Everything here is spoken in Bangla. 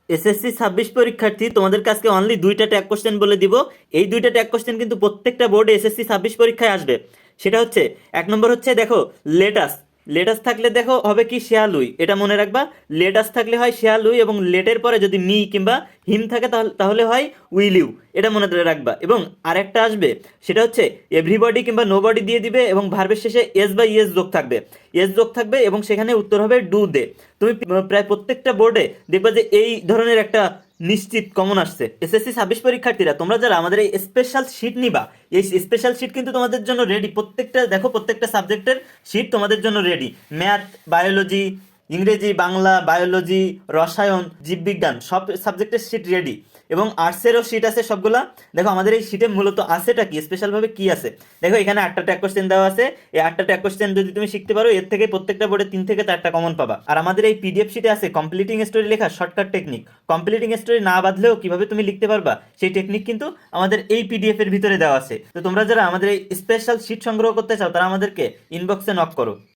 এসএসসি 26 পরীক্ষার্থী, তোমাদের কাছে অনলি দুইটা ট্যাগ কোশ্চেন বলে দিব। এই দুইটা ট্যাগ কোশ্চেন কিন্তু প্রত্যেকটা বোর্ডে এসএসসি 26 পরীক্ষায় আসবে। সেটা হচ্ছে, এক নম্বর হচ্ছে দেখো, লেটাস। লেটাস থাকলে দেখো হবে কি শেয়ালুই, এটা মনে রাখবা। লেটাস থাকলে হয় শেয়ালুই, এবং লেটের পরে যদি মি কিংবা হিম থাকে তাহলে তাহলে হয় উইল ইউ, এটা মনে রাখবা। এবং আরেকটা আসবে, সেটা হচ্ছে এভরিবডি কিংবা নোবডি দিয়ে দিবে, এবং ভার্বের শেষে এস বা ইয়েস যোগ থাকবে। এস যোগ থাকবে এবং সেখানে উত্তর হবে ডু দে। তুমি প্রায় প্রত্যেকটা বোর্ডে দেখবা যে এই ধরনের একটা নিশ্চিত কমন আসছে। এসএসসি 26 পরীক্ষার্থীরা, তোমরা যারা আমাদের এই স্পেশাল শিট নিবা, এই স্পেশাল শিট কিন্তু তোমাদের জন্য রেডি। প্রত্যেকটা দেখো, প্রত্যেকটা সাবজেক্টের শিট তোমাদের জন্য রেডি। ম্যাথ, বায়োলজি, ইংরেজি, বাংলা, বায়োলজি, রসায়ন, জীববিজ্ঞান, সব সাবজেক্টের শিট রেডি। এবং আর্টসেরও শিট আছে সবগুলা। দেখো আমাদের এই শিটে মূলত আছেটা কি, স্পেশালভাবে কি আছে। দেখো এখানে 8টা ট্যাগ কোশ্চেন দেওয়া আছে। এই 8টা ট্যাগ কোশ্চেন যদি তুমি শিখতে পারো, এর থেকে প্রত্যেকটা বোর্ডে 3 থেকে 4টা কমন পাবা। আর আমাদের এই পিডিএফ শিটে আছে কমপ্লিটিং স্টোরি লেখা শর্টকাট টেকনিক। কমপ্লিটিং স্টোরি না বাদলেও কিভাবে তুমি লিখতে পারবা সেই টেকনিক কিন্তু আমাদের এই পিডিএফ এর ভিতরে দেওয়া আছে। তো তোমরা যারা আমাদের এই স্পেশাল শিট সংগ্রহ করতে চাও, তারা আমাদেরকে ইনবক্সে নক করো।